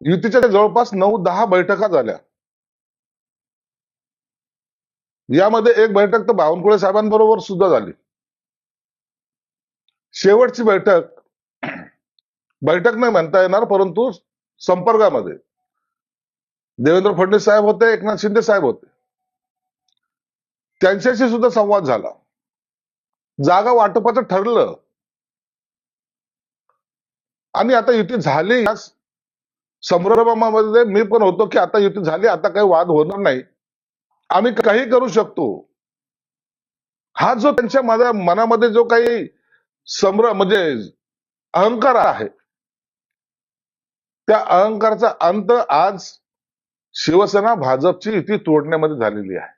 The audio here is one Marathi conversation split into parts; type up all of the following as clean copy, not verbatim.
युतीच्या जवळपास 9-10 बैठका झाल्या. यामध्ये एक बैठक तर बावनकुळे साहेबांबरोबर सुद्धा झाली. शेवटची बैठक नाही म्हणता येणार, परंतु संपर्कामध्ये देवेंद्र फडणवीस साहेब होते, एकनाथ शिंदे साहेब होते. त्यांच्याशी सुद्धा संवाद झाला. जागा वाटपाचं ठरलं आणि आता युती झाली. या संभ्रमामध्ये मी पण होतो की आता युती झाली, आता काही वाद होणार नाही, आम्ही काही करू शकतो. हा जो त्यांच्या मनामध्ये जो काही म्हणजे अहंकार आहे, त्या अहंकाराचा अंत आज शिवसेना भाजपची युती तोडण्यामध्ये झालेली आहे.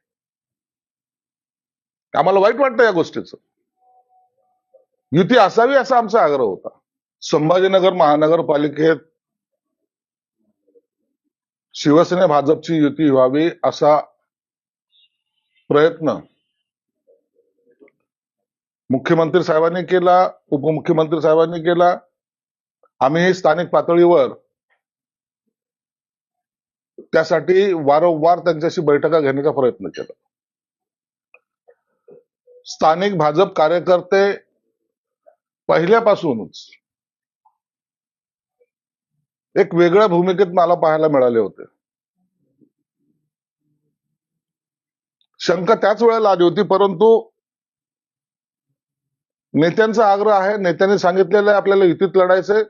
आम्हाला वाईट वाटतं या गोष्टीचं. युती असावी असा आमचा आग्रह होता. संभाजीनगर महानगरपालिकेत शिवसेना भाजपची युती व्हावी असा प्रयत्न मुख्यमंत्री साहेबांनी केला, उपमुख्यमंत्री साहेबांनी केला. आम्ही स्थानिक पातळीवर त्यासाठी वारंवार त्यांच्याशी बैठका घेण्याचा प्रयत्न केला. स्थानिक भाजप कार्यकर्ते पहिल्यापासूनच एक वेगळ्या भूमिकेत मला पाहायला मिळाले होते. शंका त्याच वेळेला आली होती, परंतु नेत्यांचा आग्रह आहे, नेत्यांनी सांगितलेलं आहे आपल्याला युतीत लढायचंय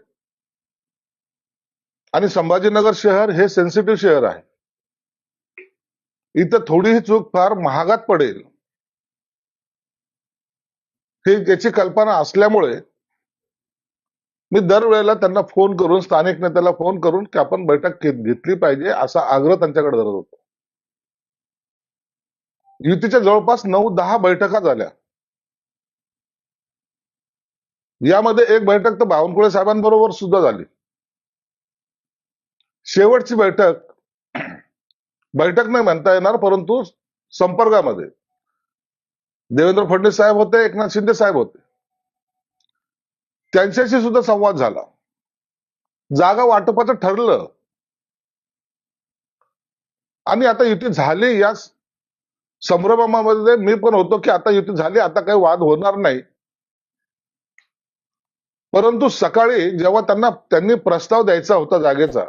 आणि संभाजीनगर शहर हे सेन्सिटिव्ह शहर आहे. इथं थोडीही चूक फार महागात पडेल ही याची कल्पना असल्यामुळे मी दरवेळेला त्यांना फोन करून, स्थानिक नेत्याला फोन करून की आपण बैठक घेतली पाहिजे असा आग्रह त्यांच्याकडे धरत होतो. युतीच्या जवळपास 9-10 बैठका झाल्या. यामध्ये एक बैठक तर बावनकुळे साहेबांबरोबर सुद्धा झाली. शेवटची बैठक नाही म्हणता येणार, परंतु संपर्कामध्ये देवेंद्र फडणवीस साहेब होते, एकनाथ शिंदे साहेब होते. त्यांच्याशी सुद्धा संवाद झाला. जागा वाटपाचं ठरलं आणि आता युती झाली. या संभ्रमामध्ये मी पण होतो की आता युती झाली, आता काही वाद होणार नाही. परंतु सकाळी जेव्हा त्यांनी प्रस्ताव द्यायचा होता जागेचा,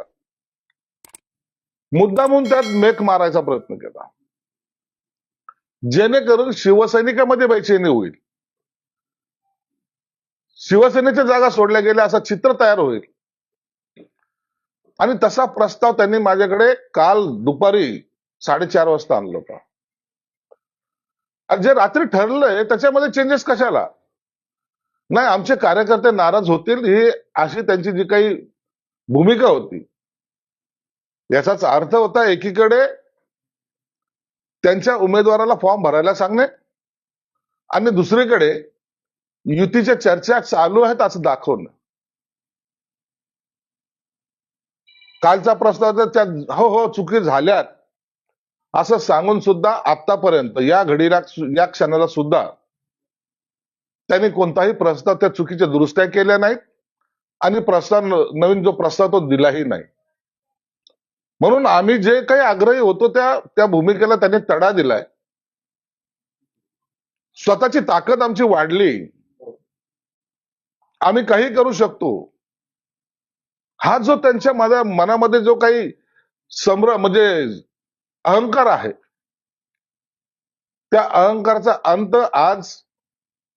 मुद्दामून त्यात मेक मारायचा प्रयत्न केला, जेणेकरून शिवसैनिकांमध्ये बेचैनी होईल, शिवसेनेच्या जागा सोडल्या गेल्या असं चित्र तयार होईल. आणि तसा प्रस्ताव त्यांनी माझ्याकडे काल दुपारी 4:30 वाजता आणला होता. आणि जे रात्री ठरलंय त्याच्यामध्ये चेंजेस कशाला? नाही, आमचे कार्यकर्ते नाराज होतील ही अशी त्यांची जी काही भूमिका होती. याचाच अर्थ होता एकीकडे त्यांच्या उमेदवाराला फॉर्म भरायला सांगणे आणि दुसरीकडे युतीच्या चर्चा चालू आहेत असं दाखवणं. कालचा प्रस्ताव तर हो चुकी झाल्यात असं सांगून सुद्धा आतापर्यंत या घडीला, या क्षणाला सुद्धा त्यांनी कोणताही प्रस्ताव, त्या चुकीच्या दुरुस्त्या केल्या नाहीत आणि नवीन जो प्रस्ताव तो दिलाही नाही. म्हणून आम्ही जे काही आग्रही होतो त्या भूमिकेला त्यांनी तडा दिलाय. स्वतःची ताकद आमची वाढली, आम्ही काही करू शकतो. हा जो त्यांच्या मनामध्ये जो काही म्हणजे अहंकार आहे, त्या अहंकाराचा अंत आज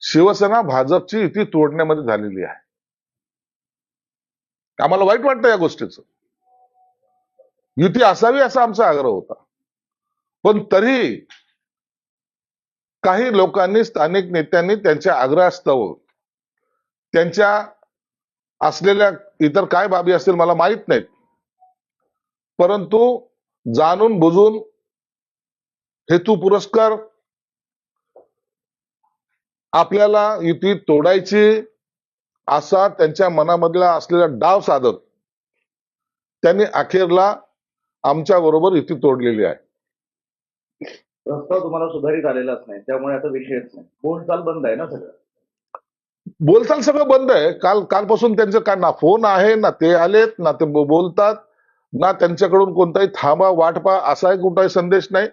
शिवसेना भाजपची युती तोडण्यामध्ये झालेली आहे. आम्हाला वाईट वाटतं या गोष्टीचं. युती असावी असा आमचा आग्रह होता, पण तरी काही लोकांनी, स्थानिक नेत्यांनी त्यांच्या आग्रहास्तव, त्यांच्या असलेल्या इतर काय बाबी असतील मला माहित नाहीत, परंतु जाणून बुजून हेतू पुरस्कार आपल्याला युती तोडायची असा त्यांच्या मनामधला असलेला डाव साधत त्यांनी अखेरला आमच्या बरोबर युती तोडलेली आहे. प्रस्ताव तुम्हाला सुधारित आलेलाच नाही, त्यामुळे आता विषयच नाही. बोलचाल बंद आहे ना सगळं? बोलचाल सगळं बंद आहे. कालपासून त्यांचं काय ना फोन आहे, ना ते आलेत, ना ते बोलतात. ना त्यांच्याकडून कोणताही थांबा वाट पहा असाही कोणताही संदेश नाही.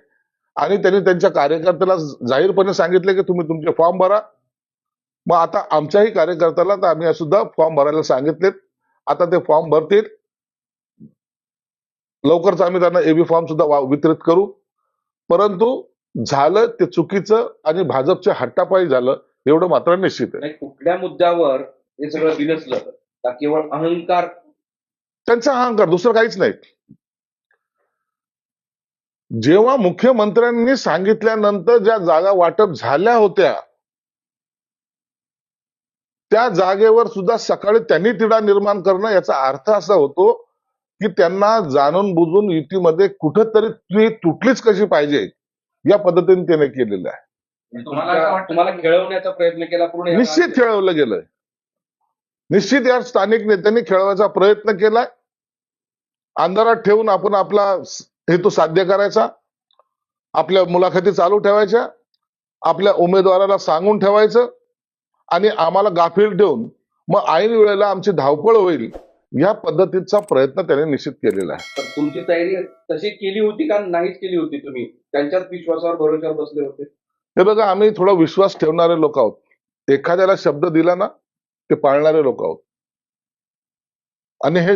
आणि त्यांनी त्यांच्या कार्यकर्त्याला जाहीरपणे सांगितले की तुम्ही तुमचे फॉर्म भरा. मग आता आमच्याही कार्यकर्त्याला तर आम्ही सुद्धा फॉर्म भरायला सांगितलेत. आता ते फॉर्म भरतील. लवकरच आम्ही त्यांना एबी फॉर्म सुद्धा वितरित करू. परंतु झालं ते चुकीचं आणि भाजपच्या हट्टापायी झालं एवढं मात्र निश्चित आहे. नाही, कुठल्या मुद्द्यावर हे सगळं बिनसलं का केवळ अहंकार? त्यांचा अहंकार, दुसरं काहीच नाही. जेव्हा मुख्यमंत्र्यांनी सांगितल्यानंतर ज्या जागा वाटप झाल्या होत्या त्या जागेवर सुद्धा सकाळी त्यांनी तिढा निर्माण करणं याचा अर्थ असा होतो की त्यांना जाणून बुजून युतीमध्ये कुठंतरी ती तुटलीच कशी पाहिजे या पद्धतीने त्याने केलेलं आहे. तुम्हाला खेळवण्याचा प्रयत्न केला पूर्ण या निश्चित खेळवलं गेलंय. निश्चित या स्थानिक नेत्यांनी खेळवायचा प्रयत्न केलाय. अंधारात ठेवून आपण आपला हेतू साध्य करायचा, आपल्या मुलाखती चालू ठेवायच्या, आपल्या उमेदवाराला सांगून ठेवायचं आणि आम्हाला गाफील ठेवून मग ऐन वेळेला आमची धावपळ होईल या पद्धतीचा प्रयत्न त्याने निश्चित केलेला आहे. तर तुमची तयारी तशी केली होती का नाहीच केली होती? तुम्ही त्यांच्याच विश्वासावर भरोशावर बसले होते? हे बघा, आम्ही थोडा विश्वास ठेवणारे लोक आहोत. एखाद्याला शब्द दिला ना ते पाळणारे लोक आहोत. आणि हे